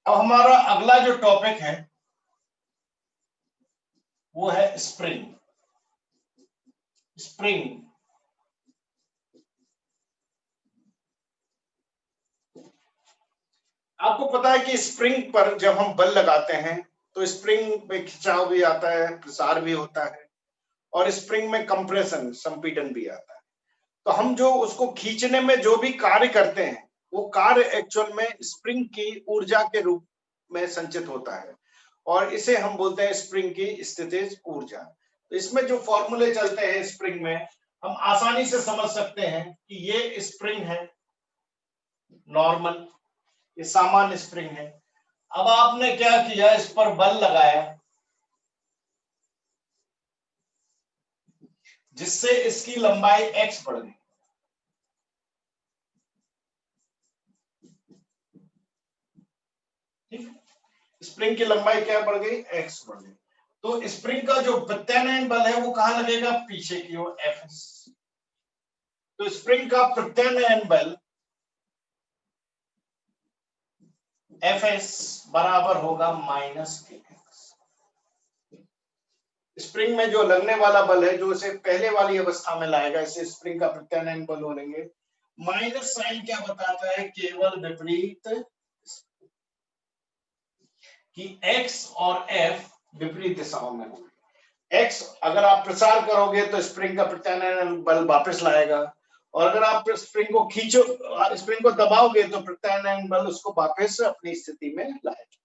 अब हमारा अगला जो टॉपिक है वो है स्प्रिंग। स्प्रिंग आपको पता है कि स्प्रिंग पर जब हम बल लगाते हैं तो स्प्रिंग में खिंचाव भी आता है, प्रसार भी होता है, और स्प्रिंग में कंप्रेशन, संपीड़न भी आता है। तो हम जो उसको खींचने में जो भी कार्य करते हैं वो कार्य एक्चुअल में स्प्रिंग की ऊर्जा के रूप में संचित होता है, और इसे हम बोलते हैं स्प्रिंग की स्थितिज ऊर्जा। तो इसमें जो फॉर्मूले चलते हैं स्प्रिंग में, हम आसानी से समझ सकते हैं कि ये स्प्रिंग है नॉर्मल, ये सामान्य स्प्रिंग है। अब आपने क्या किया, इस पर बल लगाया जिससे इसकी लंबाई x बढ़ गई। ठीक, स्प्रिंग की लंबाई क्या बढ़ गई, x बढ़ गई। तो स्प्रिंग का जो प्रत्यानयन बल है वो कहां लगेगा, पीछे की ओर, Fs। तो स्प्रिंग का प्रत्यानयन बल Fs बराबर होगा -kx। स्प्रिंग में जो लगने वाला बल है, जो इसे पहले वाली अवस्था में लाएगा, इसे स्प्रिंग का प्रत्यानयन बल बोलेंगे। माइनस साइन क्या बताता है, केवल विपरीत, कि x और F विपरीत दिशाओं में होंगे। x अगर आप प्रसार करोगे तो स्प्रिंग का प्रत्यानयन बल वापस लाएगा, और अगर आप स्प्रिंग को खींचो, स्प्रिंग को दबाओगे तो प्रत्यानयन बल उसको वापस अपनी स्थिति में लाएगा।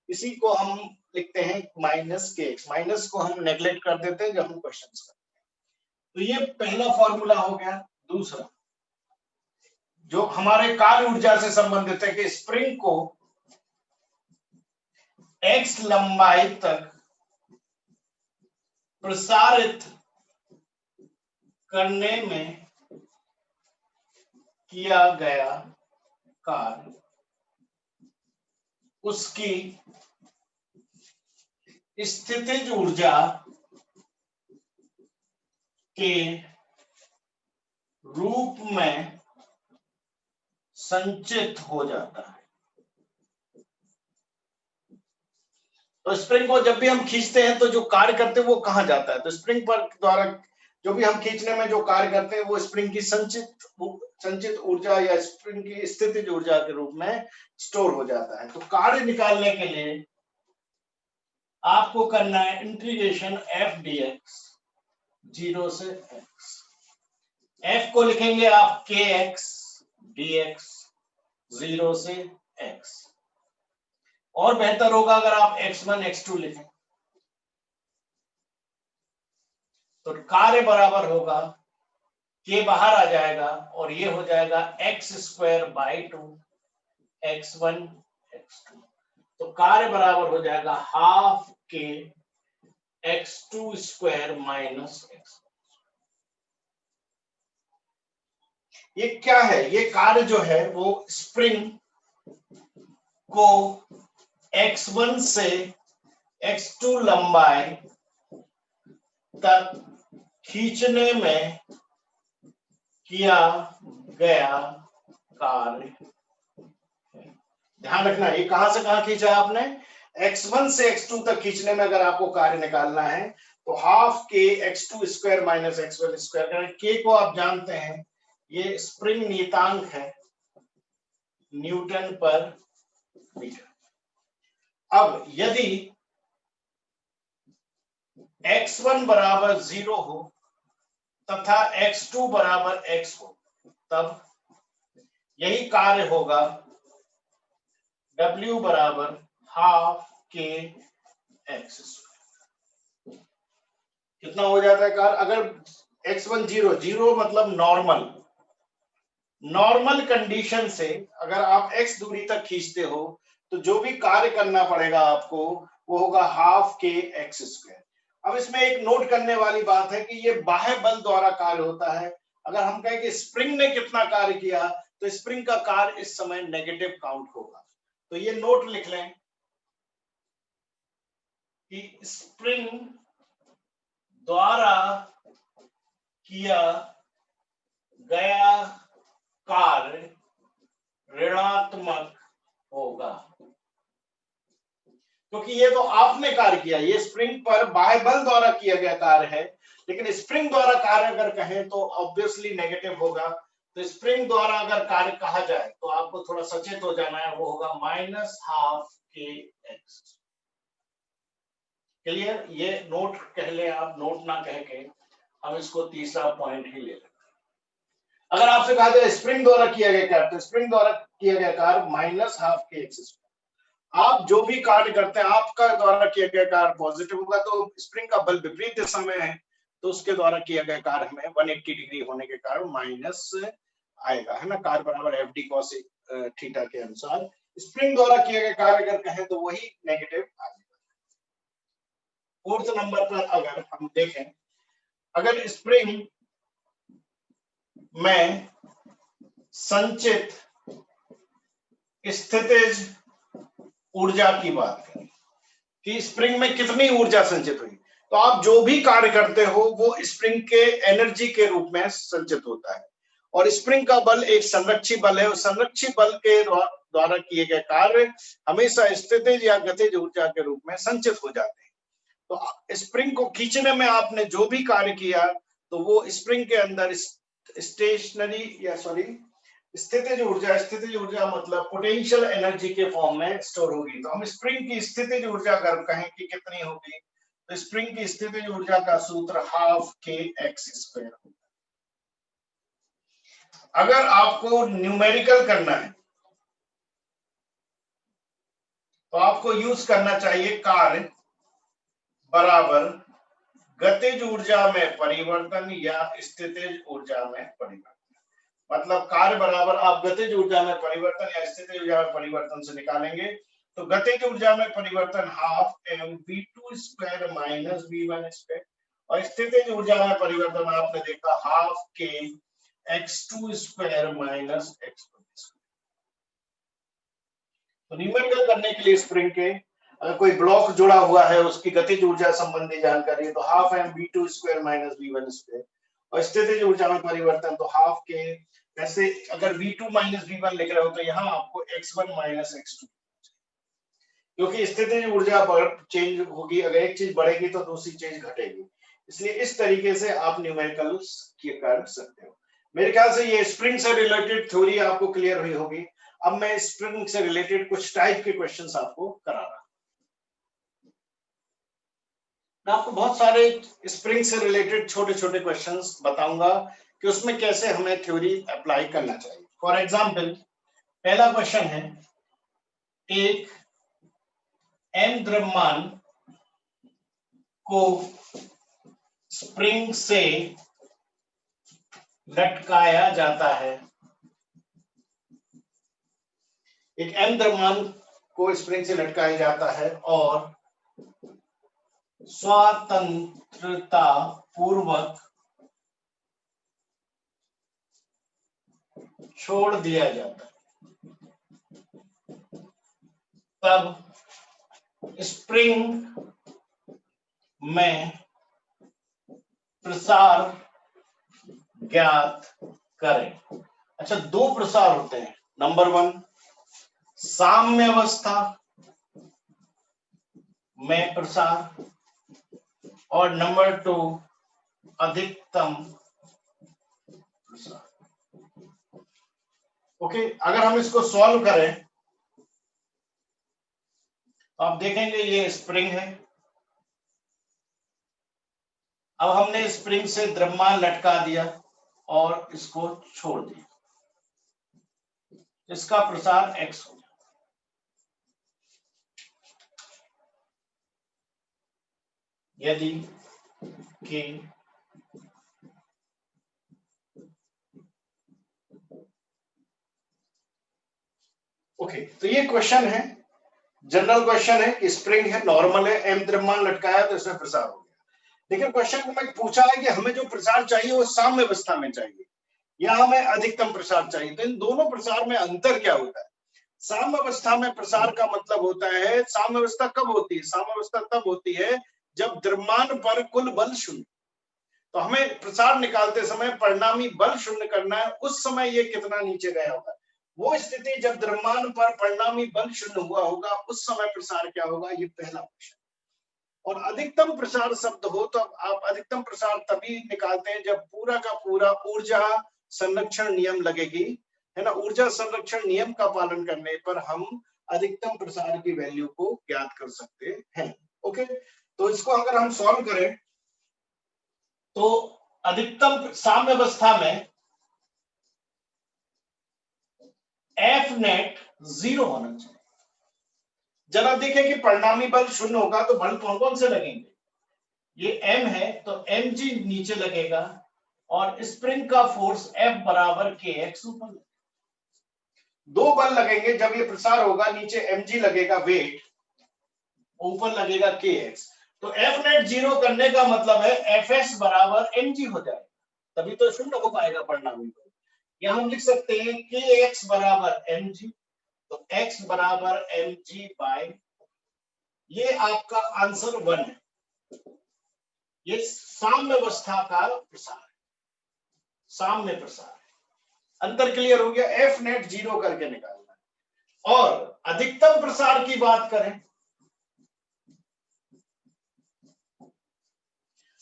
इसी को हम लिखते हैं -kx। माइनस को हम नेग्लेक्ट कर देते हैं जब हम क्वेश्चन करते हैं। तो ये पहला फॉर्मूला हो गया। दूसरा जो हमारे कार्य ऊर्जा से संबंधित है कि स्प्रिंग को x लंबाई तक प्रसारित करने में किया गया कार्य, उसकी स्थितिज ऊर्जा के रूप में संचित हो जाता है। तो स्प्रिंग को जब भी हम खींचते हैं तो जो कार्य करते हैं वो कहां जाता है, तो स्प्रिंग पर द्वारा जो भी हम खींचने में जो कार्य करते हैं वो स्प्रिंग की संचित ऊर्जा या स्प्रिंग की स्थितिज ऊर्जा के रूप में स्टोर हो जाता है। तो कार्य निकालने के लिए आपको करना है इंटीग्रेशन f dx 0 से x। f को लिखेंगे आप kx dx 0 से x, और बेहतर होगा अगर आप x1 x2 लिखें। तो कार्य बराबर होगा, k बाहर आ जाएगा और ये हो जाएगा x²/2 x1 x2। तो कार्य बराबर हो जाएगा हाफ k x2² -x। ये क्या है, ये कार्य जो है वो स्प्रिंग को x1 से x2 लंबाई तक खींचने में किया गया कार्य। ध्यान रखना, ये कहां से कहां खींचा है आपने, x1 से x2 तक खींचने में अगर आपको कार्य निकालना है तो half k x2² -x1²। k को आप जानते हैं, ये स्प्रिंग नियतांक है न्यूटन पर मीटर। अब यदि x1 बराबर 0 हो तथा x2 बराबर x हो, तब यही कार्य होगा, W बराबर हाफ k x²। कितना हो जाता है कार्य, अगर x1 0 मतलब नॉर्मल कंडीशन से अगर आप x दूरी तक खींचते हो तो जो भी कार्य करना पड़ेगा आपको वो होगा हाफ k x²। अब इसमें एक नोट करने वाली बात है कि ये बाह्य बल द्वारा कार्य होता है। अगर हम कहें कि स्प्रिंग ने कितना कार्य किया तो स्प्रिंग का कार्य इस समय नेगेटिव काउंट होगा। तो ये नोट लिख लें कि स्प्रिंग द्वारा किया गया कार्य ऋणात्मक होगा। क्योंकि ये तो आपने कार्य किया, ये स्प्रिंग पर बाह्य बल द्वारा किया गया कार्य है, लेकिन स्प्रिंग द्वारा कार्य अगर कहें तो ऑब्वियसली नेगेटिव होगा। तो स्प्रिंग द्वारा अगर कार्य कहा जाए तो आपको थोड़ा सचेत हो जाना है, वो होगा -12kx। क्लियर? ये नोट कह ले आप, नोट ना कह के हम इसको तीसरा पॉइंट ही ले लेते हैं। अगर आपसे कहा जाए स्प्रिंग द्वारा किया गया कार्य, तो स्प्रिंग द्वारा किया गया कार्य -12kx। आप जो भी कार्य करते हैं, आपका द्वारा किया गया कार्य पॉजिटिव होगा तो स्प्रिंग का बल विपरीत दिशा में है, तो उसके द्वारा किया गया कार्य हमें 180 डिग्री होने के कारण माइनस आएगा, है ना। कार्य बराबर एफ डी कॉस थीटा के अनुसार स्प्रिंग द्वारा किया गया कार्य अगर कहें तो वही नेगेटिव आ जाएगा। फोर्थ नंबर पर अगर हम देखें, अगर स्प्रिंग में संचित स्थितिज ऊर्जा की बात करें कि स्प्रिंग में कितनी ऊर्जा संचित हुई, तो आप जो भी कार्य करते हो वो स्प्रिंग के एनर्जी के रूप में संचित होता है। और स्प्रिंग का बल एक संरक्षी बल है, और संरक्षी बल के द्वारा किए गए कार्य हमेशा स्थितिज या गतिज ऊर्जा के रूप में संचित हो जाते हैं। तो स्प्रिंग को खींचने में आपने जो भी कार्य किया तो वो स्प्रिंग के अंदर स्टेशनरी या स्थितिज ऊर्जा मतलब पोटेंशियल एनर्जी के फॉर्म में स्टोर होगी। तो हम स्प्रिंग की स्थितिज ऊर्जा अगर कहें कि कितनी होगी, तो स्प्रिंग की स्थितिज ऊर्जा का सूत्र 12kx²। अगर आपको न्यूमेरिकल करना है तो आपको यूज करना चाहिए कार्य बराबर गतिज ऊर्जा में परिवर्तन या स्थितिज ऊर्जा में परिवर्तन। मतलब कार्य बराबर आप गतिज ऊर्जा में परिवर्तन या स्थितिज ऊर्जा में परिवर्तन से निकालेंगे, तो गतिज ऊर्जा में परिवर्तन 12mv² - v1², और स्थितिज ऊर्जा में परिवर्तन आपने देखा 12kx² - x²। तो न्यूमेरिकल करने के लिए स्प्रिंग के अगर कोई ब्लॉक जुड़ा हुआ है उसकी गतिज ऊर्जा संबंधी जानकारी है तो 12mv² - v1², और स्थितिज ऊर्जा में परिवर्तन तो 12k। वैसे अगर v2 - v1 लिख रहे हो तो यहाँ आपको x1 - x2, क्योंकि स्थितिज ऊर्जा चेंज होगी, अगर एक चीज बढ़ेगी तो दूसरी चीज घटेगी, इसलिए इस तरीके से आप न्यूमेरिकल कर सकते हो। मेरे ख्याल से ये स्प्रिंग से रिलेटेड थ्योरी आपको क्लियर हुई होगी। अब मैं स्प्रिंग से रिलेटेड कुछ टाइप के क्वेश्चंस आपको करा रहा हूं। मैं आपको बहुत सारे स्प्रिंग से रिलेटेड छोटे छोटे क्वेश्चंस बताऊंगा कि उसमें कैसे हमें थ्योरी अप्लाई करना चाहिए। फॉर एग्जाम्पल, पहला क्वेश्चन है, एक m द्रव्यमान को स्प्रिंग से लटकाया जाता है। एक m द्रव्यमान को स्प्रिंग से लटकाया जाता है और स्वतंत्रता पूर्वक छोड़ दिया जाता है, तब स्प्रिंग में प्रसार ज्ञात करें। अच्छा, दो प्रसार होते हैं, नंबर 1 साम्यावस्था में प्रसार, और नंबर 2 अधिकतम प्रसार। ओके, अगर हम इसको सॉल्व करें तो आप देखेंगे ये स्प्रिंग है। अब हमने स्प्रिंग से द्रव्यमान लटका दिया और इसको छोड़ दिया, इसका प्रसार x हो जाए। यदि कि ओके, तो ये क्वेश्चन है, जनरल क्वेश्चन है कि स्प्रिंग है, नॉर्मल है, m द्रव्यमान लटकाया तो इसमें प्रसार हो गया। लेकिन क्वेश्चन में पूछा है कि हमें जो प्रसार चाहिए वो साम्य अवस्था में चाहिए या हमें अधिकतम प्रसार चाहिए। तो इन दोनों प्रसार में अंतर क्या होता है? साम्य अवस्था में प्रसार का मतलब होता है, साम्य अवस्था कब होती है? साम्य अवस्था तब होती है जब द्रव्यमान पर कुल बल शून्य। तो हमें प्रसार निकालते समय परिणामी बल शून्य करना है, उस समय ये कितना नीचे गया होगा। वो स्थिति जब द्रव्यमान पर परिणामी बल शून्य हुआ होगा, उस समय प्रसार क्या होगा, ये पहला क्वेश्चन। और अधिकतम प्रसार शब्द हो तो आप अधिकतम प्रसार तभी निकालते हैं जब पूरा का पूरा ऊर्जा संरक्षण नियम लगेगी, है ना। ऊर्जा संरक्षण नियम का पालन करने पर हम अधिकतम प्रसार की वैल्यू को ज्ञात कर सकते हैं। ओके, तो इसको अगर हम सॉल्व करें तो अधिकतम साम्यावस्था में एफ नेट 0 होना चाहिए। जरा देखें कि परिणामी बल शून्य होगा तो बल कौन कौन से लगेंगे। ये m है तो mg नीचे लगेगा और स्प्रिंग का फोर्स F बराबर kx ऊपर लगेगा। दो बल लगेंगे जब ये प्रसार होगा, नीचे mg लगेगा वेट, ऊपर लगेगा kx। तो F नेट 0 करने का मतलब है Fs बराबर mg हो जाएगा, तभी तो शून्य हो पाएगा परिणामी बल। यहां हम लिख सकते हैं kx बराबर mg, तो x बराबर mg बाय, ये आपका आंसर 1 है। ये साम्यावस्था का प्रसार है, साम्य प्रसार है। अंतर क्लियर हो गया। एफ नेट 0 करके निकालना है। और अधिकतम प्रसार की बात करें,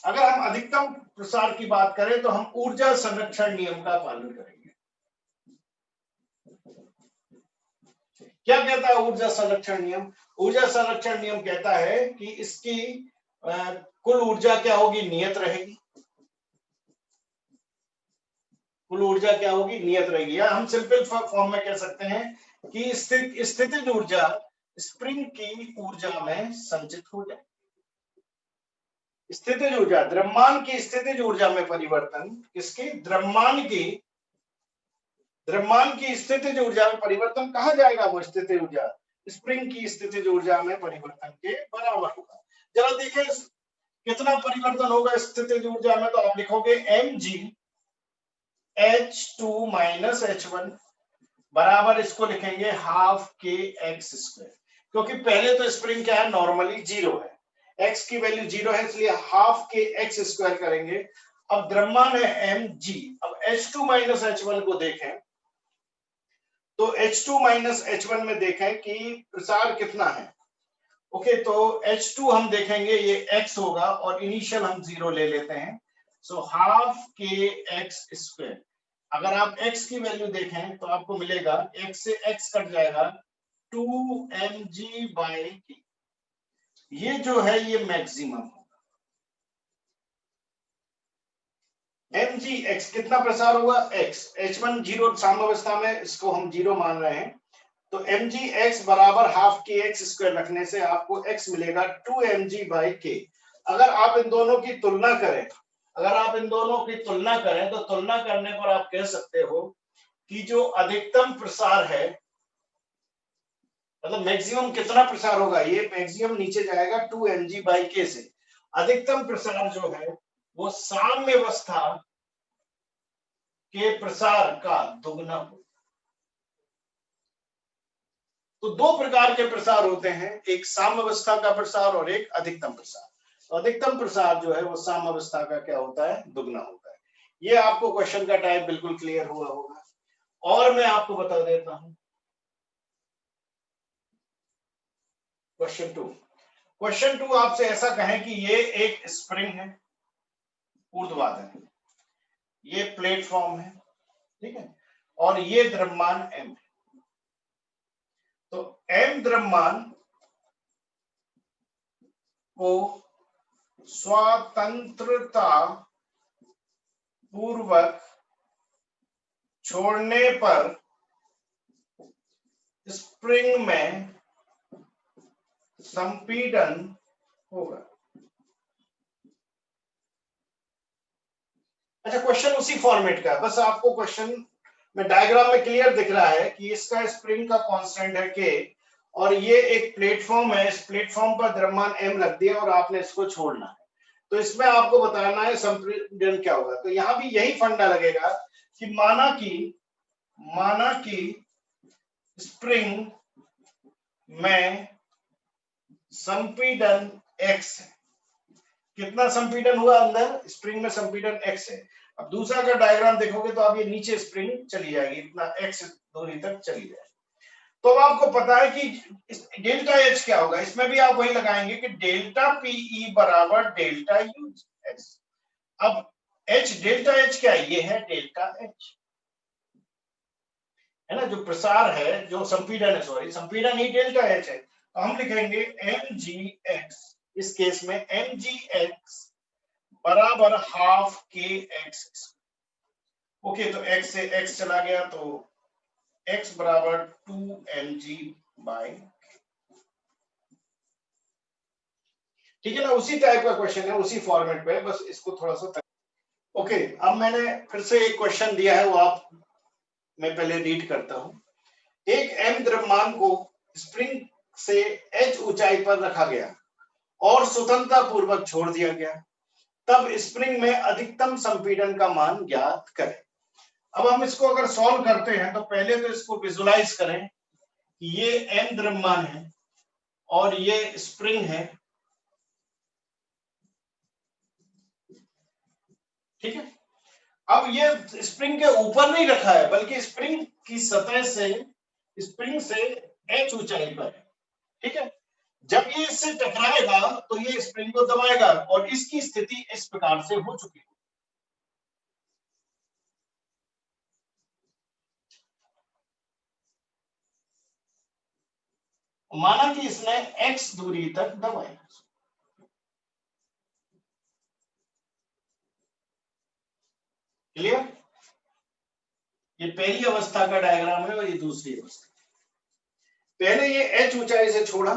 अगर हम अधिकतम प्रसार की बात करें तो हम ऊर्जा संरक्षण नियम का पालन करेंगे। क्या कहता है ऊर्जा संरक्षण नियम? ऊर्जा संरक्षण नियम कहता है कि इसकी कुल ऊर्जा क्या होगी, नियत रहेगी। कुल ऊर्जा क्या होगी, नियत रहेगी। या हम सिंपल फॉर्म में कह सकते हैं कि स्थितिज ऊर्जा स्प्रिंग की ऊर्जा में संचित हो जाए। स्थितिज ऊर्जा, द्रव्यमान की स्थितिज ऊर्जा में परिवर्तन, किसकी, द्रव्यमान की स्थितिज ऊर्जा में परिवर्तन कहा जाएगा, वो स्थितिज ऊर्जा स्प्रिंग की स्थितिज ऊर्जा में परिवर्तन के बराबर होगा। जरा देखिए कितना परिवर्तन होगा स्थितिज ऊर्जा में, तो आप लिखोगे mg h2 माइनस h1 बराबर, इसको लिखेंगे हाफ के एक्स स्क्वायर, क्योंकि पहले तो स्प्रिंग क्या है, नॉर्मली 0 है, x की वैल्यू 0 है, इसलिए हाफ के एक्स स्क्वायर करेंगे। अब द्रव्यमान है mg, अब h2 माइनस h1 को देखें तो h2 माइनस h1 में देखें कि प्रसार कितना है। ओके, तो h2 हम देखेंगे ये x होगा और इनिशियल हम 0 ले लेते हैं, so half K x square. अगर आप x की वैल्यू देखें तो आपको मिलेगा, x से x कट जाएगा, 2mg बाई k। ये जो है ये मैक्सिमम होगा। mg x कितना प्रसार हुआ, x, h1 0 साम्यावस्था में, इसको हम 0 मान रहे हैं, तो mg x बराबर हाफ के एक्स स्क्वायर रखने से आपको x मिलेगा 2mg बाई k। अगर आप इन दोनों की तुलना करें, तो तुलना करने पर आप कह सकते हो कि जो अधिकतम प्रसार है, मतलब मैक्सिमम कितना प्रसार होगा, ये मैक्सिमम नीचे जाएगा 2mg बाई k से। अधिकतम प्रसार जो है वो साम्यावस्था के प्रसार का दुगना हो। तो दो प्रकार के प्रसार होते हैं, एक साम्यावस्था का प्रसार और एक अधिकतम प्रसार। तो अधिकतम प्रसार जो है वो साम्यावस्था का क्या होता है, दुगना होता है। ये आपको क्वेश्चन का टाइप बिल्कुल क्लियर हुआ होगा। और मैं आपको बता देता हूं क्वेश्चन टू आपसे ऐसा कहें कि ये एक स्प्रिंग है, ऊर्ध्वाधर है, ये प्लेटफॉर्म है, ठीक है, और ये द्रव्यमान m है। तो m द्रव्यमान को स्वतंत्रता पूर्वक छोड़ने पर स्प्रिंग में संपीड़न होगा। अच्छा, क्वेश्चन उसी फॉर्मेट का है, बस आपको क्वेश्चन में डायग्राम में क्लियर दिख रहा है कि इसका स्प्रिंग का कांस्टेंट है k और ये एक प्लेटफॉर्म है, इस प्लेटफॉर्म पर द्रव्यमान m रख दिया और आपने इसको छोड़ना है। तो इसमें आपको बताना है संपीड़न क्या होगा। तो यहां भी यही फंडा लगेगा कि माना कि स्प्रिंग में संपीड़न x है। कितना संपीड़न हुआ अंदर, स्प्रिंग में संपीड़न x है। अब दूसरा का डायग्राम देखोगे तो आप ये नीचे स्प्रिंग चली जाएगी, इतना x दूरी तक चली जाए। तो अब आपको पता है कि डेल्टा एच क्या होगा, इसमें भी आप वही लगाएंगे कि डेल्टा पीई बराबर डेल्टा यू एच। अब एच, डेल्टा एच क्या है, ये है डेल्टा एच, है ना, जो प्रसार है, जो संपीड़न है, सॉरी संपीड़न ही डेल्टा एच है। तो हम लिखेंगे एम जी एक्स, इस केस में एम जी एक्स बराबर हाफ के एक्स। ओके, तो x से x चला गया तो x बराबर 2mg बाय, ठीक है ना, उसी टाइप का क्वेश्चन है, उसी फॉर्मेट पे, बस इसको थोड़ा सा ओके। अब मैंने फिर से एक क्वेश्चन दिया है, वो आप मैं पहले रीड करता हूं। एक m द्रव्यमान को स्प्रिंग से h ऊंचाई पर रखा गया और स्वतंत्रता पूर्वक छोड़ दिया गया, तब स्प्रिंग में अधिकतम संपीड़न का मान ज्ञात करें। अब हम इसको अगर सॉल्व करते हैं तो पहले तो इसको विजुलाइज करें कि ये m द्रव्यमान है और ये स्प्रिंग है, ठीक है। अब ये स्प्रिंग के ऊपर नहीं रखा है, बल्कि स्प्रिंग की सतह से, स्प्रिंग से h ऊंचाई पर है, ठीक है। जब ये इससे टकराएगा तो ये स्प्रिंग को दबाएगा और इसकी स्थिति इस प्रकार से हो चुकी है। माना कि इसने x दूरी तक दबाया, क्लियर। ये पहली अवस्था का डायग्राम है और ये दूसरी अवस्था। पहले ये h ऊंचाई से छोड़ा,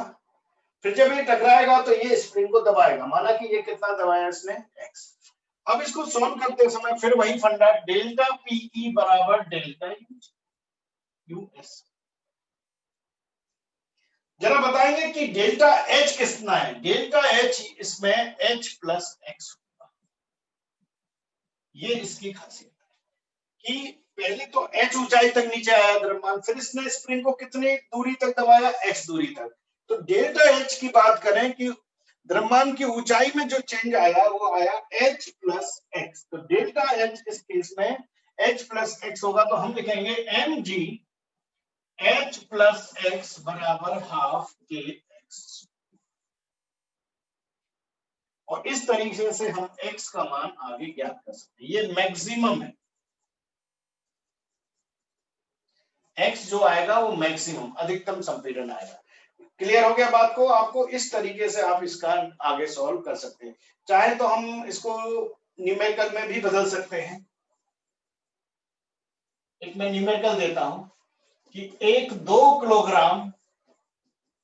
फिर जब ये टकराएगा तो ये स्प्रिंग को दबाएगा, माना कि ये कितना दबाया इसने, x। अब इसको सॉल्व करते समय फिर वही फंडा, डेल्टा पीई बराबर डेल्टा यू एस। जरा बताएंगे कि डेल्टा एच कितना है। डेल्टा एच इसमें एच प्लस एक्स होगा, ये इसकी खासियत है कि पहले तो एच ऊंचाई तक नीचे आया द्रव्यमान, फिर इसने स्प्रिंग को कितनी दूरी तक दबाया, एक्स दूरी तक। तो डेल्टा एच की बात करें कि द्रव्यमान की ऊंचाई में जो चेंज आया वो आया एच प्लस एक्स। तो डेल्टा एच इस केस में एच प्लस एक्स होगा, तो हम लिखेंगे M G H plus X बराबर हाफ के एक्स। और इस तरीके से हम x का मान आगे ज्ञात कर सकते हैं। ये मैक्सिमम है, x जो आएगा वो मैक्सिमम, अधिकतम संपीड़न आएगा। क्लियर हो गया बात को? आपको इस तरीके से आप इसका आगे सॉल्व कर सकते हैं। चाहे तो हम इसको न्यूमेरिकल में भी बदल सकते हैं। एक मैं न्यूमेरिकल देता हूं कि एक 2 किलोग्राम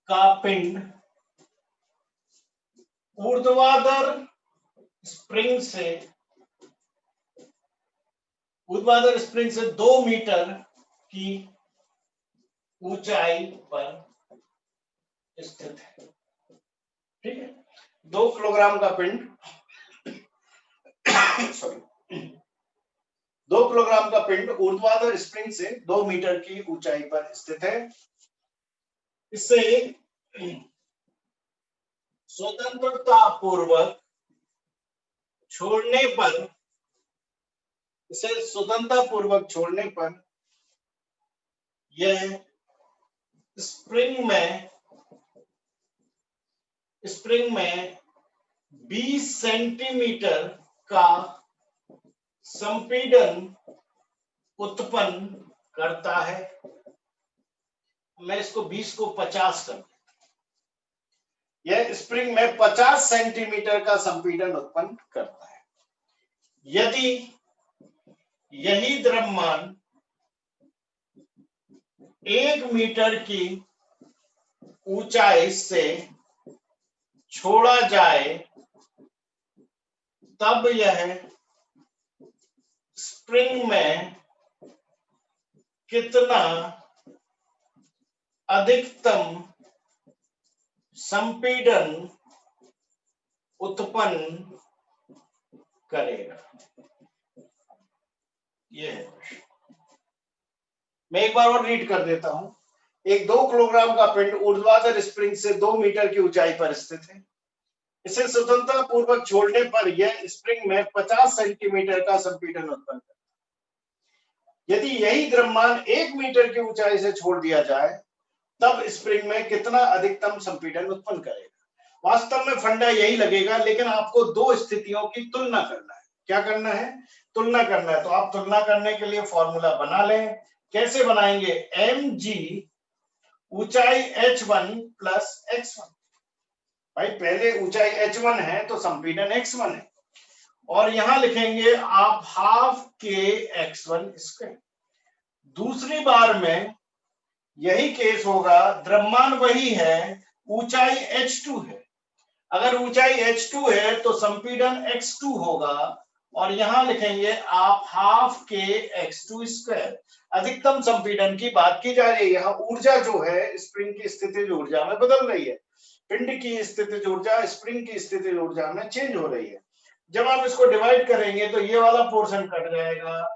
का पिंड ऊर्ध्वाधर स्प्रिंग से 2 मीटर की ऊंचाई पर स्थित है, ठीक है। 2 किलोग्राम का पिंड सॉरी 2 किलोग्राम का पिंड ऊर्ध्वाधर स्प्रिंग से 2 मीटर की ऊंचाई पर स्थित है। इसे स्वतंत्रता पूर्वक छोड़ने पर, इसे स्वतंत्रता पूर्वक छोड़ने पर यह स्प्रिंग में 20 सेंटीमीटर का संपीड़न उत्पन्न करता है। मैं इसको 20 को 50 कर, यह स्प्रिंग में 50 सेंटीमीटर का संपीड़न उत्पन्न करता है। यदि यही द्रव्यमान 1 मीटर की ऊंचाई से छोड़ा जाए, तब यह स्प्रिंग में कितना अधिकतम संपीड़न उत्पन्न करेगा। यह मैं एक बार और रीड कर देता हूं। एक 2 किलोग्राम का पिंड ऊर्ध्वाधर स्प्रिंग से 2 मीटर की ऊंचाई पर स्थित है। इसे स्वतंत्रता पूर्वक छोड़ने पर यह स्प्रिंग में 50 सेंटीमीटर का संपीड़न उत्पन्न करता है। यदि यही द्रव्यमान 1 मीटर की ऊंचाई से छोड़ दिया जाए तब स्प्रिंग में कितना अधिकतम संपीड़न उत्पन्न करेगा। वास्तव में फंडा यही लगेगा, लेकिन आपको दो स्थितियों की तुलना करना है। क्या करना है? तुलना करना है। तो आप तुलना करने के लिए फॉर्मूला बना लें। कैसे बनाएंगे? mg ऊंचाई h1 प्लस x1। भाई पहले ऊंचाई h1 है तो संपीड़न x1 है, और यहां लिखेंगे आप हाफ के x1 स्क्वायर। दूसरी बार में यही केस होगा, द्रव्यमान वही है, ऊंचाई h2 है। अगर ऊंचाई h2 है तो संपीड़न x2 होगा, और यहां लिखेंगे आप हाफ के x2 स्क्वायर। अधिकतम संपीड़न की बात की जा रही है। यहाँ ऊर्जा जो है स्प्रिंग की स्थितिज ऊर्जा में बदल रही है। पिंड की स्थितिज ऊर्जा स्प्रिंग की स्थितिज ऊर्जा में चेंज हो रही है। जब आप इसको डिवाइड करेंगे तो ये वाला पोर्शन कट जाएगा,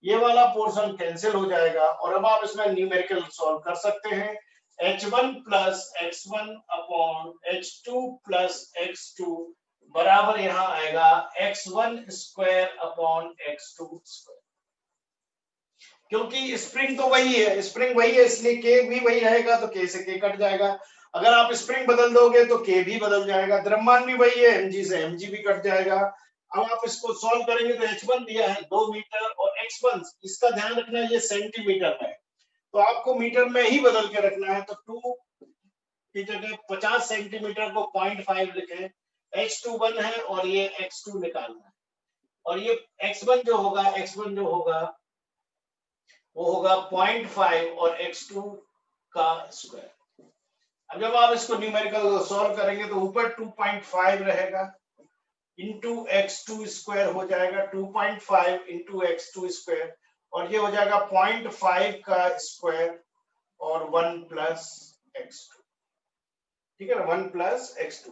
ये वाला पोर्शन कैंसिल हो जाएगा, और अब आप इसमें न्यूमेरिकल सॉल्व कर सकते हैं। h1 plus x1 upon h2 plus x2 बराबर यहां आएगा x1 square upon x2 square. क्योंकि स्प्रिंग तो वही है, स्प्रिंग वही है, इसलिए k भी वही रहेगा, तो k से k कट जाएगा। अगर आप स्प्रिंग बदल दोगे तो k भी बदल जाएगा। द्रव्यमान भी वही है, mg से mg भी कट जाएगा। अब आप इसको सॉल्व करेंगे तो h1 दिया है 2 मीटर, और x1 इसका ध्यान रखना ये सेंटीमीटर में है, तो आपको मीटर में ही बदल के रखना है। तो 2 की जगह 50 सेंटीमीटर को 0.5 लिखे, h2 1 है और ये x2 निकालना है, और ये x1 जो होगा वो होगा 0.5 और x2 का स्क्वायर। अब जब आप इसको न्यूमेरिकल सॉल्व करेंगे तो ऊपर 2.5 रहेगा, इंटू x2 स्क्वायर हो जाएगा, 2.5 इंटू x2 स्क्वायर, और ये हो जाएगा 0.5 का स्क्वायर और 1 प्लस x2। ठीक है ना, 1 प्लस x2।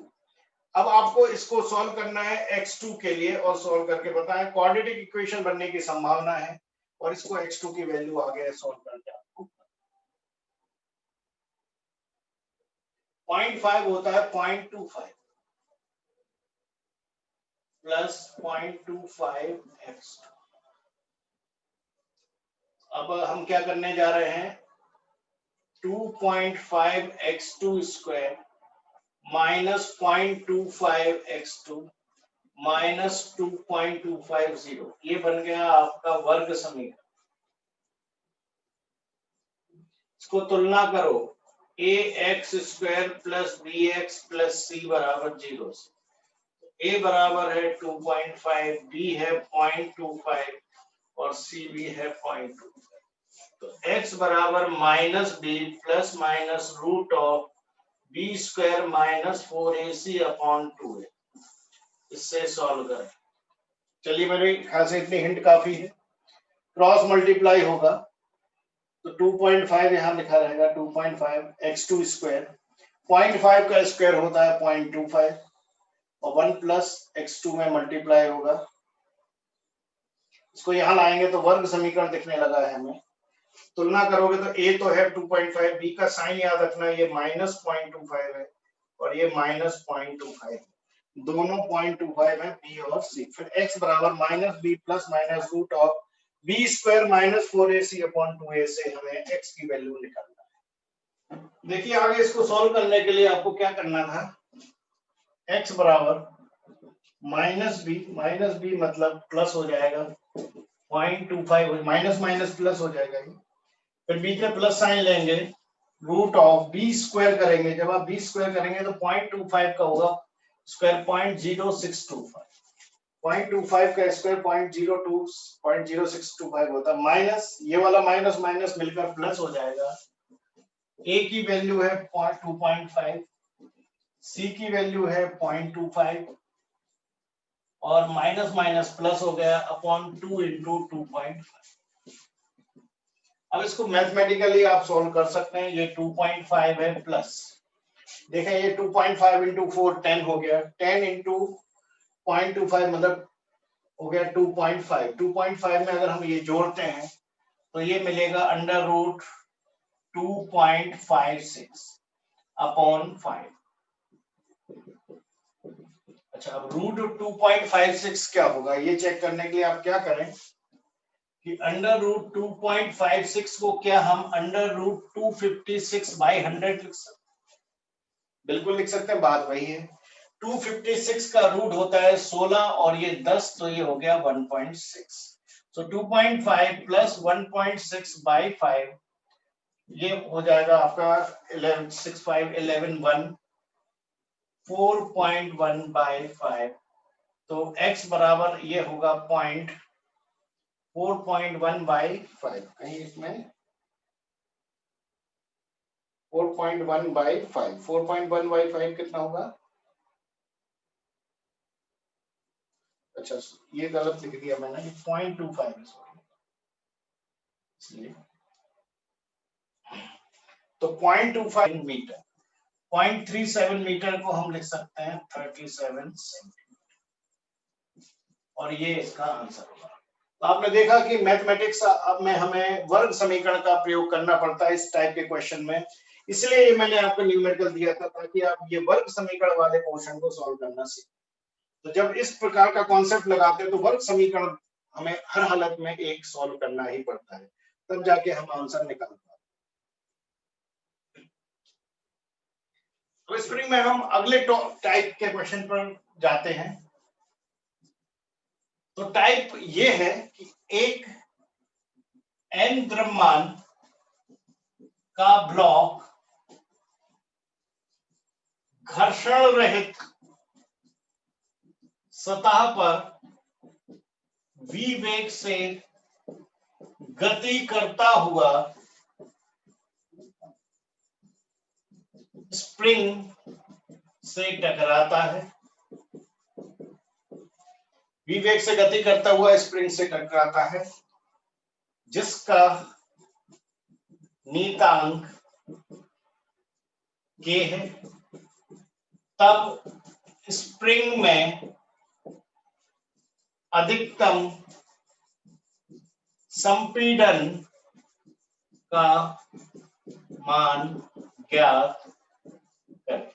अब आपको इसको सॉल्व करना है x2 के लिए, और सॉल्व करके बताएं। क्वाड्रेटिक इक्वेशन बनने की संभावना है, और इसको x2 की वैल्यू आ गया सॉल्व करके आपको 0.5 होता है 0.25 प्लस 0.25 x2। अब हम क्या करने जा रहे हैं? 2.5 x2 square minus 0.25 x2 minus 2.250, ये बन गया आपका वर्ग समीकरण। इसको तुलना करो, A X square plus B X plus C बराबर 0 से। ए बराबर है 2.5, बी है 0.25 और सी भी है 0.25। तो x बराबर minus B plus minus root of B square minus 4ac upon 2a। इससे सॉल्व करें। चलिए, मेरे ख्याल से इतनी हिंट काफी है। क्रॉस मल्टीप्लाई होगा तो 2.5 यहाँ लिखा रहेगा, 2.5 x2 स्क्वायर, 0.5 का स्क्वायर होता है 0.25, और 1 प्लस x2 में मल्टीप्लाई होगा। इसको यहाँ लाएंगे तो वर्ग समीकरण दिखने लगा है हमें। तुलना करोगे तो a तो है 2.5, b का साइन याद रखना, ये माइनस 0.25 है और ये माइनस 0.25, दोनों 0.25 है b और c। फिर x बराबर minus B plus minus root of B square minus 4ac upon 2a से हमें x की वैल्यू निकालना है। देखिए आगे इसको सॉल्व करने के लिए आपको क्या करना था? x बराबर माइनस बी मतलब प्लस हो जाएगा 0.25, माइनस माइनस प्लस हो जाएगा ये। फिर b के प्लस साइन लेंगे, रूट ऑफ बी स्क्वायर करेंगे। जब आप बी स्क्वायर करेंगे तो 0.25 का होगा स्क्वायर 0.0625, 0.25 का स्क्वायर 0.0625 होता है। माइनस ये वाला माइनस माइनस मिलकर प्लस हो जाएगा। a की वैल्यू है 2.5, c की वैल्यू है 0.25, और माइनस माइनस प्लस हो गया अपॉन 2 इंटू 2.5। अब इसको मैथमेटिकली आप सॉल्व कर सकते हैं। ये 2.5 है प्लस, देखें ये 2.5 इंटू 4 10 हो गया, 10 इंटू 0.25 मतलब हो गया 2.5। 2.5 में अगर हम ये जोड़ते हैं तो ये मिलेगा अंडर रूट 2.56 अपॉन 5। अच्छा, अब रूट 2.56 क्या होगा ये चेक करने के लिए आप क्या करें कि अंडर रूट 2.56 को क्या हम अंडर रूट 256/100 लिख सकते? बिल्कुल लिख सकते हैं, बात वही है। 256 का रूट होता है 16 और ये 10, तो ये हो गया 1.6। तो 2.5 प्लस 1.6/5 ये हो जाएगा आपका 11 6 5 11 1 4.1/5। तो x बराबर ये होगा 4.1/5। कहीं इसमें 4.1/5, 4.1/5 कितना होगा? अच्छा, ये गलत लिख दिया मैंने, 0.25 है इसलिए। तो 0.25 मीटर, 0.37 मीटर को हम लिख सकते हैं 37 सेंटीमीटर, और ये इसका आंसर होगा। तो आपने देखा कि मैथमेटिक्स अब में हमें वर्ग समीकरण का प्रयोग करना पड़ता है इस टाइप के क्वेश्चन में, इसलिए ये मैंने आपको न्यूमेरिकल दिया था ताकि आप ये वर्ग समीकरण वाले पोर्शन को सॉल्व करना सीखें। तो जब इस प्रकार का कॉन्सेप्ट लगाते हैं तो वर्ग समीकरण हमें हर हालत में एक सॉल्व करना ही पड़ता है, तब जाके हम आंसर निकाल पाते हैं। तो स्प्रिंग में हम अगले टाइप के क्वेश्चन पर जाते हैं। तो टाइप ये है कि एक n द्रव्यमान का ब्लॉक घर्षण रहित सतह पर v वेग से गति करता हुआ स्प्रिंग से टकराता है। v वेग से गति करता हुआ स्प्रिंग से टकराता है जिसका नियतांक k है। तब स्प्रिंग में अधिकतम संपीड़न का मान ज्ञात करें।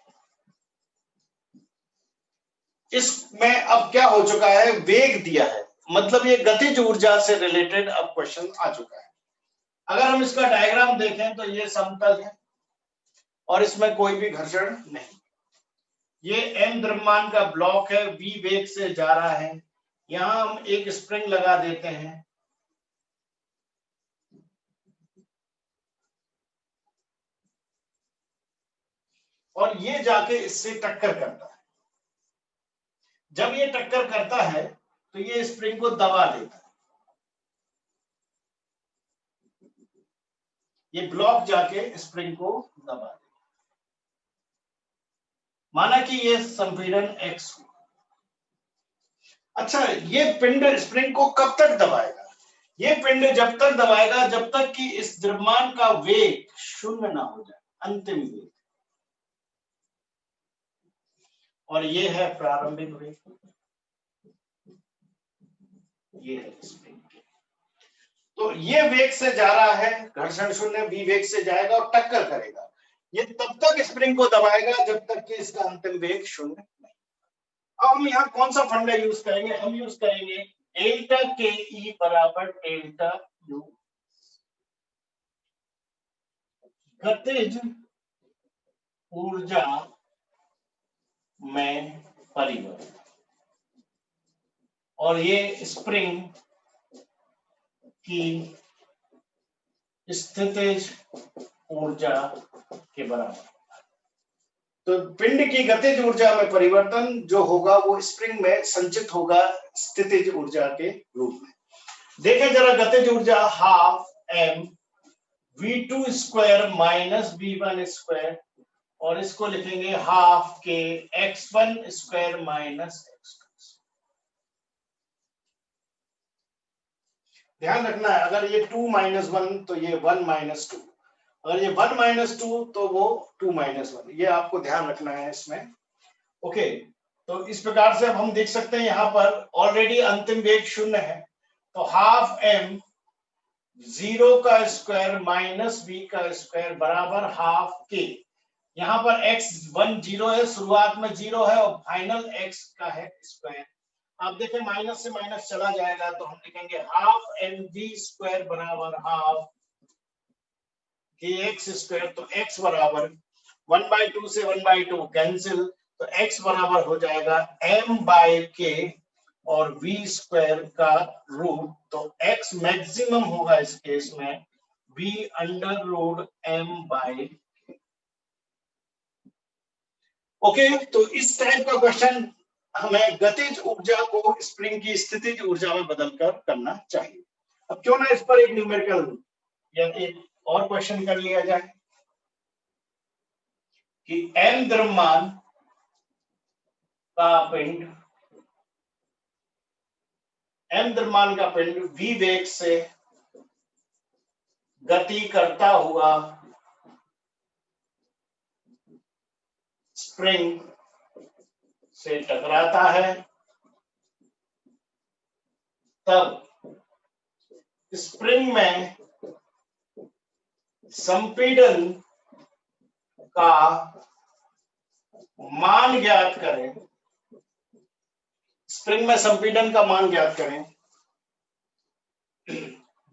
इसमें अब क्या हो चुका है, वेग दिया है, मतलब ये गतिज ऊर्जा से रिलेटेड अब क्वेश्चन आ चुका है। अगर हम इसका डायग्राम देखें तो ये समतल है और इसमें कोई भी घर्षण नहीं। ये m द्रव्यमान का ब्लॉक है, v वेग से जा रहा है। यहां हम एक स्प्रिंग लगा देते हैं, और ये जाके इससे टक्कर करता है। जब ये टक्कर करता है तो ये स्प्रिंग को दबा देता है। ये ब्लॉक जाके स्प्रिंग को दबा देता है। माना कि ये संपीड़न x हो। अच्छा, ये पिंड स्प्रिंग को कब तक दबाएगा? ये पिंड जब तक दबाएगा जब तक कि इस द्रव्यमान का वेग शून्य ना हो जाए, अंतिम वेग। और ये है प्रारंभिक वेग, ये है स्प्रिंग। तो ये वेग से जा रहा है, घर्षण शून्य, v वेग से जाएगा और टक्कर करेगा। ये तब तक स्प्रिंग को दबाएगा जब तक कि इसका अंतिम वेग शून्य नहीं। अब हम यहाँ कौन सा फंडा यूज करेंगे? हम यूज करेंगे डेल्टा के ई बराबर डेल्टा यू, गतिज ऊर्जा में परिवर्तन। और ये स्प्रिंग की स्थितिज ऊर्जा के बराबर। तो पिंड की गतिज ऊर्जा में परिवर्तन जो होगा वो स्प्रिंग में संचित होगा स्थितिज ऊर्जा के रूप में। देखें जरा, गतिज ऊर्जा half m v2 square minus v1 square, और इसको लिखेंगे हाफ के x1 स्क्वायर माइनस x2। ध्यान रखना है, अगर ये 2 - 1 तो ये 1 - 2, अगर ये 1 - 2 तो वो 2 - 1, ये आपको ध्यान रखना है इसमें। ओके, तो इस प्रकार से अब हम देख सकते हैं यहाँ पर ऑलरेडी अंतिम वेग शून्य है, तो हाफ m 0 का स्क्वायर माइनस v का स्क्वायर बराबर हाफ k। यहाँ पर x1 0 है, शुरुआत में 0 है और फाइनल x का है स्क्वायर, आप देखें माइनस से माइनस चला जाएगा तो हम लिखेंगे हाफ एम वी स्क्वायर बराबर हाफ के एक्स स्क्वायर। तो x बराबर 1/2 से 1/2 कैंसिल, तो x बराबर हो जाएगा m/k और v स्क्वायर का रूट। तो x मैक्सिमम होगा इस केस में v under root m/k। Okay, तो इस टाइप का क्वेश्चन हमें गतिज ऊर्जा को स्प्रिंग की स्थितिज ऊर्जा में बदलकर करना चाहिए। अब क्यों ना इस पर एक न्यूमेरिकल या एक और क्वेश्चन कर लिया जाए कि m द्रव्यमान का पिंड, m द्रव्यमान का पिंड v वेग से गति करता हुआ स्प्रिंग से टकराता है, तब स्प्रिंग में संपीड़न का मान ज्ञात करें। स्प्रिंग में संपीड़न का मान ज्ञात करें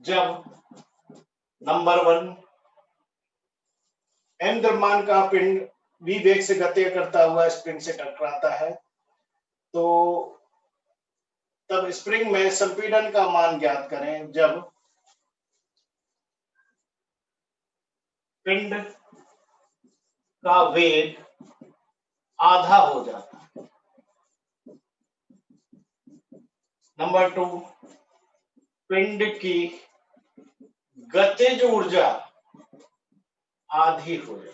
जब नंबर 1 m द्रव्यमान का पिंड v वेग से गति करता हुआ स्प्रिंग से टकराता है, तो तब स्प्रिंग में संपीड़न का मान ज्ञात करें जब पिंड का वेग आधा हो जाता है। नंबर 2 पिंड की गतिज ऊर्जा आधी हो जाती है।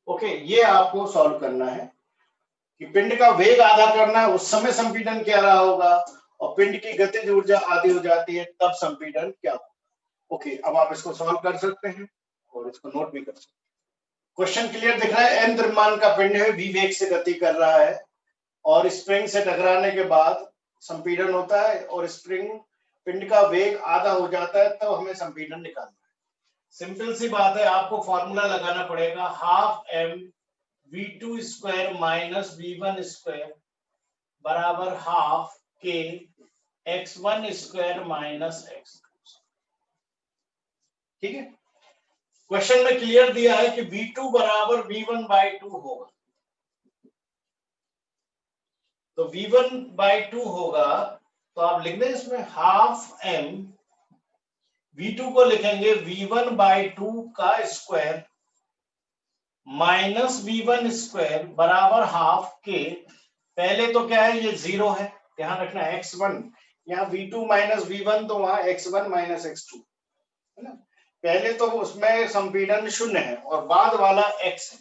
ओके, ये आपको सॉल्व करना है कि पिंड का वेग आधा करना है, उस समय संपीड़न क्या रहा होगा, और पिंड की गतिज ऊर्जा आधी हो जाती है तब संपीड़न क्या होगा। ओके, अब आप इसको सॉल्व कर सकते हैं और इसको नोट भी कर सकते हैं। क्वेश्चन क्लियर दिख रहा है? m द्रव्यमान का पिंड है, v वेग से गति कर रहा है और स्प्रिंग से टकराने के बाद संपीड़न होता है और स्प्रिंग पिंड का वेग आधा हो जाता है, तब हमें संपीड़न निकालना है। सिंपल सी बात है, आपको फॉर्मूला लगाना पड़ेगा half m v2 square minus v1 square बराबर half k x1 square minus x। ठीक है, क्वेश्चन में क्लियर दिया है कि v2 बराबर v1/2 होगा, तो v1/2 होगा, तो आप लिख दें इसमें हाफ m, v2 को लिखेंगे v1/2 का स्क्वायर माइनस v1 स्क्वायर बराबर हाफ k। पहले तो क्या है, ये 0 है, ध्यान रखना x1, यहाँ v2 माइनस v1 तो वहां x1 माइनस x2 है ना। पहले तो उसमें संपीड़न 0 है और बाद वाला x है,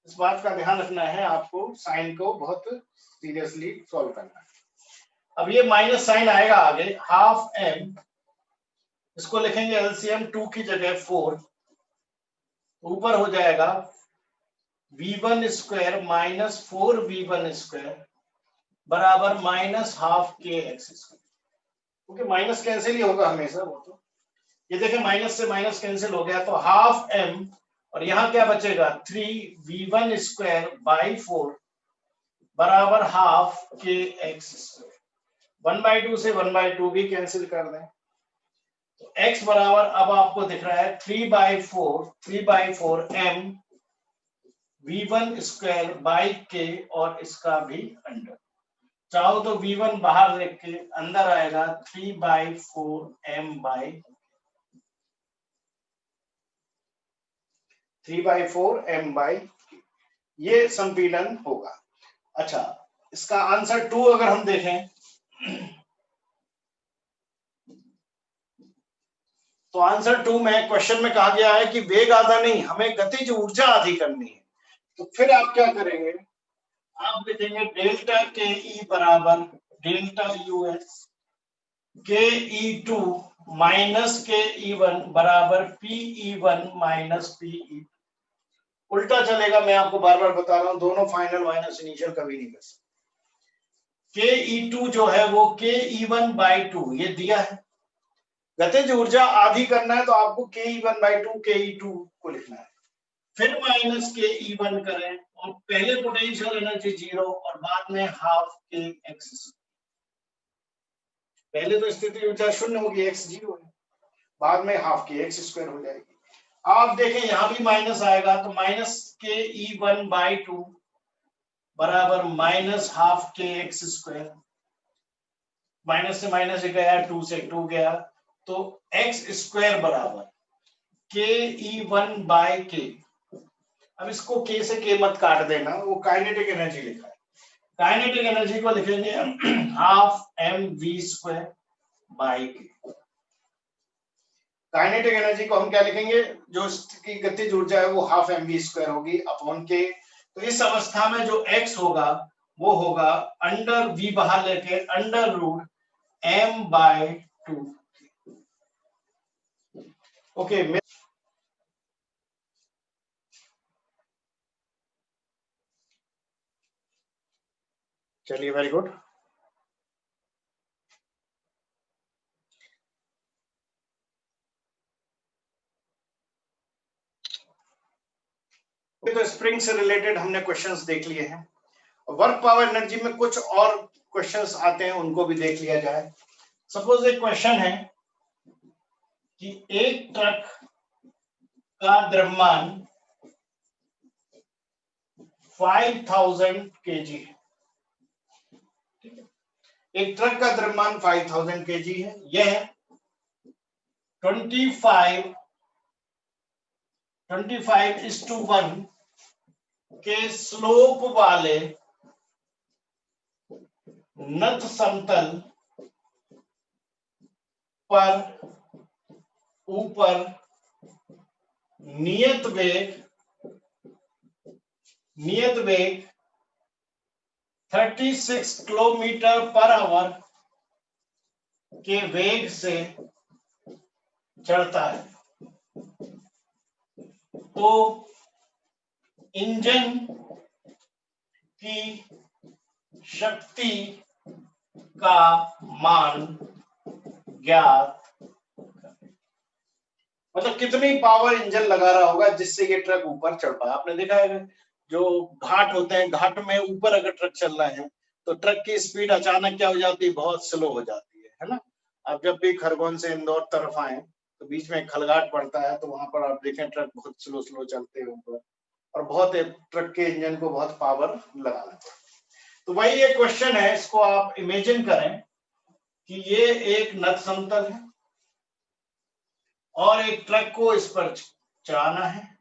इस बात का ध्यान रखना है आपको, साइन को बहुत सीरियसली सॉल्व करना है। अब ये माइनस साइन आएगा आगे, हाफ m, इसको लिखेंगे एलसीएम 2 की जगह 4, ऊपर हो जाएगा v1 square minus 4v1 square बराबर minus half K x square. क्योंकि माइनस कैंसिल ही होगा हमेशा, वो तो ये देखें माइनस से माइनस कैंसिल हो गया, तो हाफ m और यहाँ क्या बचेगा 3v1 स्क्वायर बाई 4 बराबर हाफ के एक्स स्क्वायर। 1/2 से 1/2 भी कैंसिल कर दें, तो x बराबर अब आपको दिख रहा है 3/4 m v1 square by k और इसका भी अंडर। चाहो तो v1 बाहर लिख के अंदर आएगा 3/4 m by 3/4 m by k, ये संपीड़न होगा। अच्छा, इसका आंसर 2 अगर हम देखें तो आंसर 2 में क्वेश्चन में कहा गया है कि वेग आधा नहीं, हमें गतिज ऊर्जा आधी करनी है। तो फिर आप क्या करेंगे, आप लिखेंगे डेल्टा के ई बराबर डेल्टा यूएस के ई टू माइनस के ई वन बराबर P E one minus P E. उल्टा चलेगा, मैं आपको बार बार बता रहा हूं, दोनों फाइनल माइनस इनिशियल कभी नहीं कर सकते। के ई टू जो है वो के ई वन बाई 2 ये दिया है, गतिज ऊर्जा आधी करना है तो आपको के ई वन बाई 2 के ई टू को लिखना है, फिर माइनस के E1 करें और पहले पोटेंशियल एनर्जी 0 और बाद में हाफ के एक्स। पहले तो स्थिति ऊर्जा शून्य होगी, एक्स 0 है, बाद में हाफ के एक्स स्क्वायर हो जाएगी। आप देखें यहां भी माइनस आएगा तो माइनस के E1/2 बराबर minus half K x square. Minus से माइनस गया, 2 से 2 गया, तो एक्स स्क्वायर बराबर के E1/k। अब इसको के से के मत काट देना, वो काइनेटिक एनर्जी लिखा है। काइनेटिक एनर्जी को लिखेंगे हाफ mv²/k। काइनेटिक एनर्जी को हम क्या लिखेंगे, जो इसकी गतिज ऊर्जा है वो हाफ mv² होगी अपॉन के। तो इस अवस्था में जो x होगा वो होगा अंडर v बाहर लेके √m/2। ओके, चलिए, वेरी गुड। तो स्प्रिंग से रिलेटेड हमने क्वेश्चंस देख लिए हैं। वर्क पावर एनर्जी में कुछ और क्वेश्चंस आते हैं, उनको भी देख लिया जाए। सपोज एक क्वेश्चन है कि एक ट्रक का द्रव्यमान 5000 kg है। एक ट्रक का द्रव्यमान 5000 kg है। यह 25:1 के स्लोप वाले नत समतल पर ऊपर नियत वेग 36 km/h के वेग से चढ़ता है। तो इंजन की शक्ति का मान ज्ञात, मतलब कितनी पावर इंजन लगा रहा होगा जिससे ये ट्रक ऊपर चढ़ पाए। आपने देखा है जो घाट होते हैं, घाट में ऊपर अगर ट्रक चल रहा है तो ट्रक की स्पीड अचानक क्या हो जाती है, बहुत स्लो हो जाती है ना। अब जब भी खरगोन से इंदौर तरफ आए तो बीच में खलघाट पड़ता है, तो वहां पर आप देखें ट्रक बहुत स्लो स्लो चलते हैं ऊपर, और बहुत ट्रक के इंजन को बहुत पावर लगाना पड़ता है। तो वही एक क्वेश्चन है, इसको आप इमेजिन करें कि ये एक नत समतल है और एक ट्रक को इस पर चढ़ाना है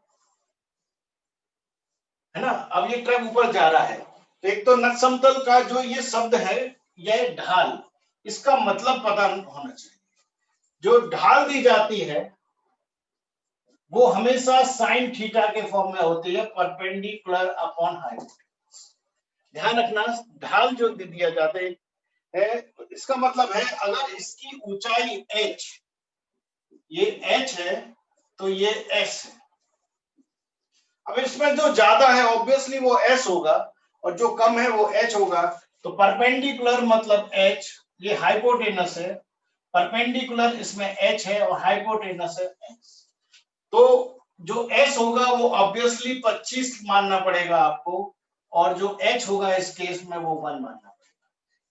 ना। अब ये ट्रक ऊपर जा रहा है, तो एक तो नत समतल का जो ये शब्द है, यह ढाल, इसका मतलब पता होना चाहिए। जो ढाल दी जाती है वो हमेशा साइन थीटा के फॉर्म में होती है, परपेंडिकुलर अपॉन हाइपोटेन्यूज। ध्यान रखना, ढाल जो दिया जाते है, इसका मतलब है अगर इसकी ऊंचाई h, ये h है तो ये s है। अब इसमें जो ज्यादा है ऑब्वियसली वो s होगा और जो कम है वो h होगा। तो परपेंडिकुलर मतलब h, ये हाइपोटेनस है, परपेंडिकुलर इसमें h है और हाइपोटेनस है x। तो जो s होगा वो ऑब्वियसली 25 मानना पड़ेगा आपको, और जो h होगा इस केस में वो 1 मानना पड़ेगा।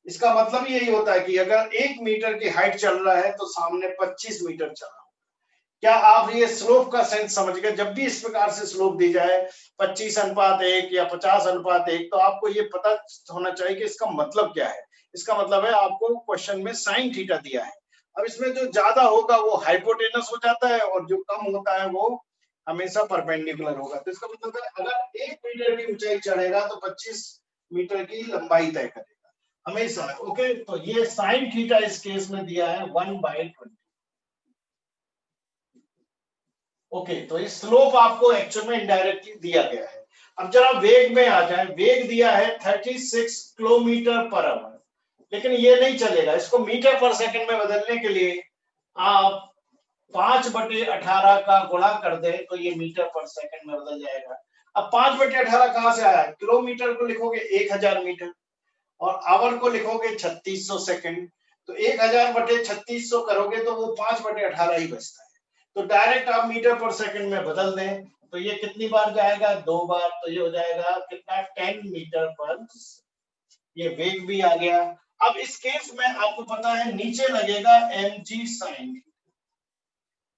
इसका मतलब यही होता है कि अगर 1 मीटर की हाइट चल रहा है तो सामने 25 मीटर चल रहा होगा। क्या आप ये स्लोप का सेंस समझ गए? जब भी इस प्रकार से स्लोप दी जाए 25:1 या 50:1, तो आपको ये पता होना चाहिए कि इसका मतलब क्या है। इसका मतलब है आपको क्वेश्चन में साइन थीटा दिया है। अब इसमें जो ज्यादा होगा वो हाइपोटेनस हो जाता है और जो कम होता है वो हमेशा परपेंडिकुलर होगा। तो इसका मतलब है अगर 1 मीटर की ऊंचाई चढ़ेगा तो 25 मीटर की लंबाई तय करेगा हमेशा। ओके, तो ये साइन थीटा इस केस में दिया है 1/20। ओके, तो इस स्लोप आपको एक्चुअल में इनडायरेक्टली दिया गया है। अब जरा वेग में आ जाए। वेग दिया है 36 km/h, लेकिन ये नहीं चलेगा। इसको मीटर पर सेकंड में बदलने के लिए आप 5/18 का गुणा कर दे तो ये मीटर पर सेकंड में बदल जाएगा। अब 5/18 कहां से आया? किलोमीटर को लिखोगे 1000 मीटर और आवर को लिखोगे 3600 सेकंड। तो 1000/3600 करोगे तो वो 5/18 ही बचता है। तो डायरेक्ट आप मीटर पर सेकंड में बदल दें, तो ये कितनी बार जाएगा, 2 बार, तो ये हो जाएगा कितना, 10 मीटर पर, ये वेग भी आ गया। अब इस केस में आपको पता है नीचे लगेगा mg sin,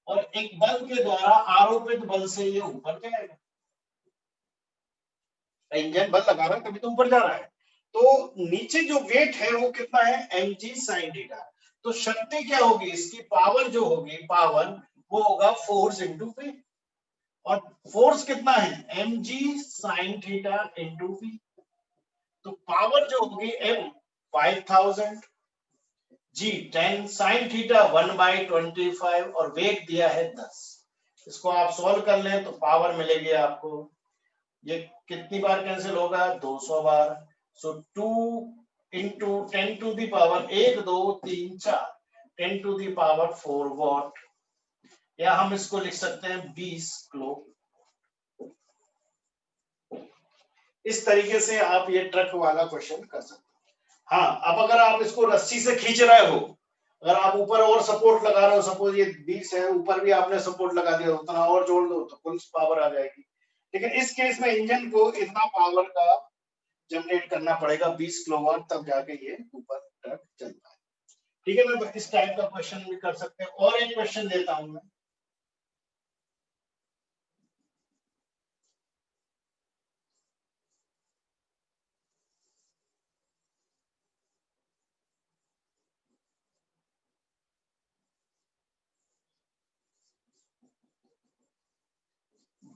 और एक बल के द्वारा आरोपित बल से ये ऊपर जाएगा, इंजन बल लगा रहा है तभी तो ऊपर जा रहा है, तो नीचे जो वेट है वो कितना है, mg sin थीटा। तो शक्ति क्या होगी इसकी, पावर जो होगी, पावर वो होगा फोर्स इंटू v, और फोर्स कितना है, mg sin theta into v। तो पावर जो होगी m 5000, g 10, sin थीटा 1/25, और वेग दिया है 10। इसको आप सॉल्व कर लें तो पावर मिलेगी आपको, ये कितनी बार कैंसिल होगा, 200 बार। So 2 into 10 to the power 1 2 3 4, 10 to the power 4 watt, या हम इसको लिख सकते हैं 20 किलो। इस तरीके से आप ये ट्रक वाला क्वेश्चन कर सकते हैं। हाँ, अब अगर आप इसको रस्सी से खींच रहे हो, अगर आप ऊपर और सपोर्ट लगा रहे हो, सपोज ये 20 है, ऊपर भी आपने सपोर्ट लगा दिया, उतना और जोड़ दो तो फुल पावर आ जाएगी। लेकिन इस केस में इंजन को इतना पावर का जनरेट करना पड़ेगा 20 किलोवाट, तब जाके ये ऊपर ट्रक चलता है। ठीक है ना, इस टाइप का क्वेश्चन भी कर सकते हैं। और एक क्वेश्चन देता हूं मैं,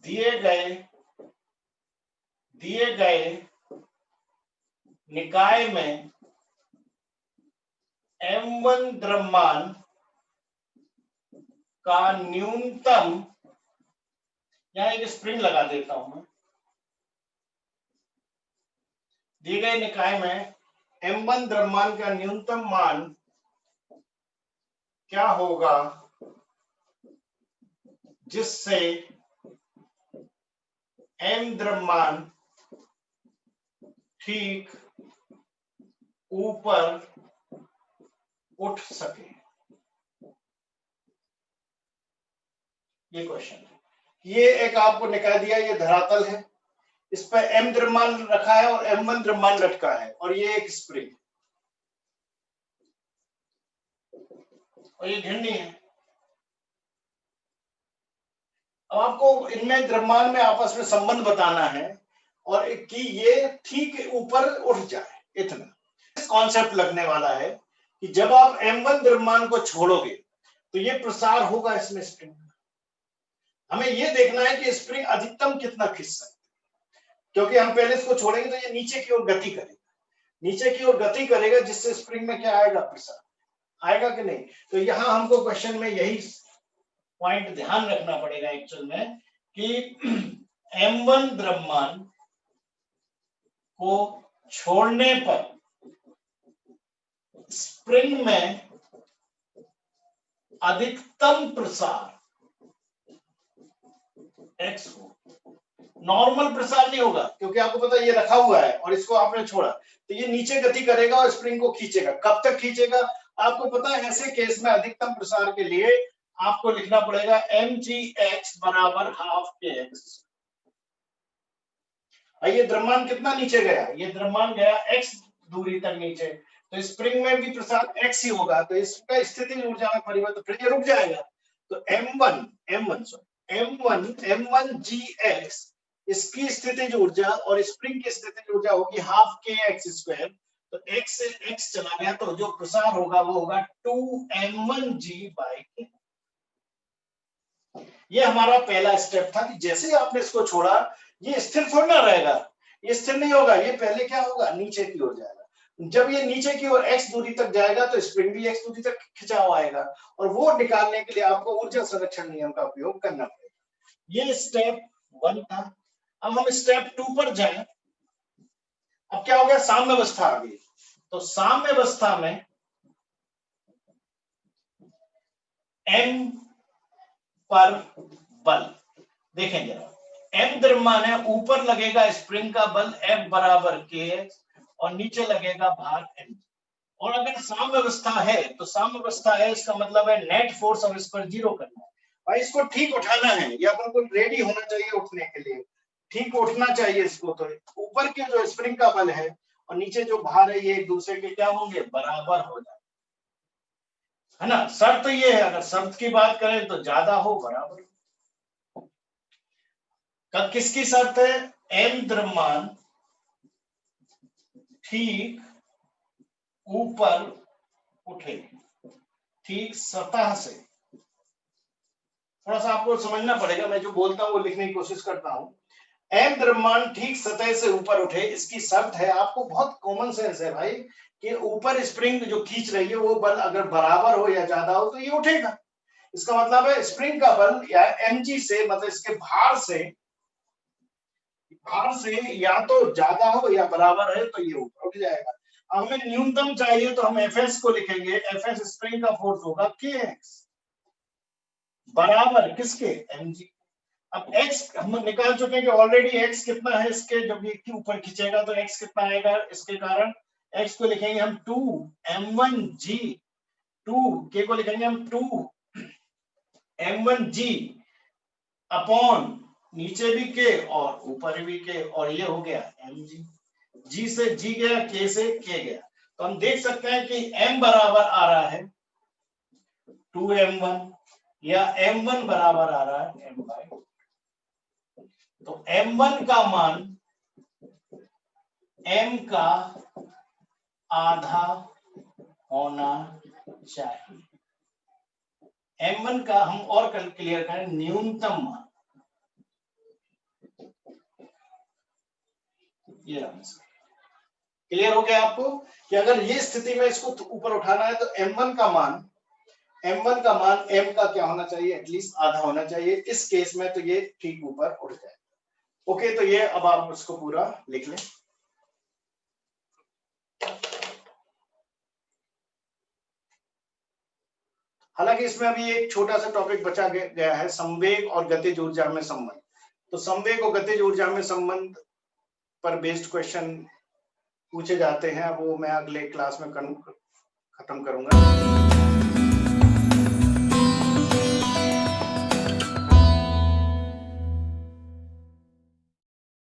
दिए गए निकाय में m1 द्रव्यमान का न्यूनतम, यहां एक स्प्रिंग लगा देता हूं मैं, दिए गए निकाय में m1 द्रव्यमान का न्यूनतम मान क्या होगा जिससे m द्रव्यमान ठीक ऊपर उठ सके। ये क्वेश्चन है, ये एक आपको निकाय दिया, ये धरातल है, इस पर m द्रव्यमान रखा है और m1 द्रव्यमान लटका है, और ये एक स्प्रिंग और ये घिरनी है। अब आपको इनमें द्रव्यमान में आपस में संबंध बताना है, और कि ये ठीक ऊपर उठ जाए, इतना कॉन्सेप्ट लगने वाला है कि जब आप m1 द्रव्यमान को छोड़ोगे तो ये प्रसार होगा इसमें स्प्रिंग। हमें ये देखना है कि स्प्रिंग अधिकतम कितना खींच सकते, क्योंकि हम पहले इसको छोड़ेंगे तो ये नीचे की ओर गति करेगा, नीचे की ओर गति करेगा, जिससे स्प्रिंग में क्या आएगा, प्रसार आएगा कि नहीं। तो यहां हमको क्वेश्चन में यही पॉइंट ध्यान रखना पड़ेगा एक्चुअल में, कि m1 द्रव्यमान को छोड़ने पर स्प्रिंग में अधिकतम प्रसार x हो, नॉर्मल प्रसार नहीं होगा, क्योंकि आपको पता है ये रखा हुआ है और इसको आपने छोड़ा, तो ये नीचे गति करेगा और स्प्रिंग को खींचेगा। कब तक खींचेगा आपको पता है, ऐसे केस में अधिकतम प्रसार के लिए आपको लिखना पड़ेगा mgx बराबर ½ kx। ये द्रव्यमान कितना नीचे गया, ये द्रव्यमान गया x दूरी तक नीचे, तो स्प्रिंग में भी प्रसार x ही होगा, तो इसका स्थितिज ऊर्जा में परिवर्तन, फिर ये रुक जाएगा। तो m1 gx इसकी स्थितिज ऊर्जा और स्प्रिंग की स्थितिज ऊर्जा होगी ½ kx²। तो x से x चला गया, तो जो प्रसार होगा वो होगा 2m1g/k। ये हमारा पहला स्टेप था कि जैसे ही आपने इसको छोड़ा, ये स्थिर थोड़ा ना रहेगा, ये स्थिर नहीं होगा, ये पहले क्या होगा, नीचे की ओर जाएगा। जब ये नीचे की ओर x दूरी तक जाएगा तो स्प्रिंग भी x दूरी तक खिंचाव आएगा, और वो निकालने के लिए आपको ऊर्जा संरक्षण नियम का उपयोग करना पड़ेगा। ये स्टेप 1 था। अब हम स्टेप 2 पर जाएं। अब क्या हो गया, साम्यावस्था आ गई। तो साम्यावस्था में m पर बल देखें जरा, m द्रव्यमान है, ऊपर लगेगा स्प्रिंग का बल F बराबर kx और नीचे लगेगा भार m। और अगर साम्यावस्था है तो साम्यावस्था है, इसका मतलब है नेट फोर्स अब इस पर 0 करना है। भाई इसको ठीक उठाना है, ये अपन को रेडी होना चाहिए उठने के लिए, ठीक उठना चाहिए इसको। तो ऊपर के जो स्प्रिंग का बल है और नीचे जो भार है ये एक दूसरे के क्या होंगे, बराबर हो जाए, है ना। शर्त ये है, अगर शर्त की बात करें तो ज्यादा हो बराबर। किसकी शर्त है, m द्रव्यमान ठीक ऊपर उठे, ठीक सतह से। थोड़ा सा आपको समझना पड़ेगा, मैं जो बोलता हूँ वो लिखने की कोशिश करता हूँ। m द्रव्यमान ठीक सतह से ऊपर उठे, इसकी शर्त है, आपको बहुत कॉमन सेंस है भाई, कि ऊपर स्प्रिंग जो खींच रही है वो बल अगर बराबर हो या ज्यादा हो तो ये उठेगा। इसका मतलब है स्प्रिंग का बल या mg से, मतलब इसके भार से या तो ज्यादा हो या बराबर है तो ये ऊपर उठ जाएगा। हमें न्यूनतम चाहिए तो हम Fs को लिखेंगे, Fs स्प्रिंग का फोर्स होगा kx बराबर किसके, mg। अब x हम निकाल चुके हैं कि ऑलरेडी x कितना है इसके, जब ये ऊपर खींचेगा तो x कितना आएगा, इसके कारण x को लिखेंगे हम 2m1g, 2k को लिखेंगे हम 2m1g अपॉन नीचे भी k और ऊपर भी k, और ये हो गया mg। g से g गया, k से k गया, तो हम देख सकते हैं कि m बराबर आ रहा है 2m1 या m1 बराबर आ रहा है m/2। तो m1 का मान m का आधा होना चाहिए। m1 का हम और कल क्लियर करें, न्यूनतम मान, ये क्लियर हो गया आपको कि अगर ये स्थिति में इसको ऊपर उठाना है तो m1 का मान m का क्या होना चाहिए, एटलीस्ट आधा होना चाहिए। इस केस में तो ये ठीक ऊपर उठ जाए। ओके, तो ये अब आप उसको पूरा लिख लें। हालांकि इसमें अभी एक छोटा सा टॉपिक बचा गया है, संवेग और गतिज ऊर्जा में संबंध। तो संवेग और गतिज ऊर्जा में संबंध पर बेस्ड क्वेश्चन पूछे जाते हैं, वो मैं अगले क्लास में खत्म करूंगा।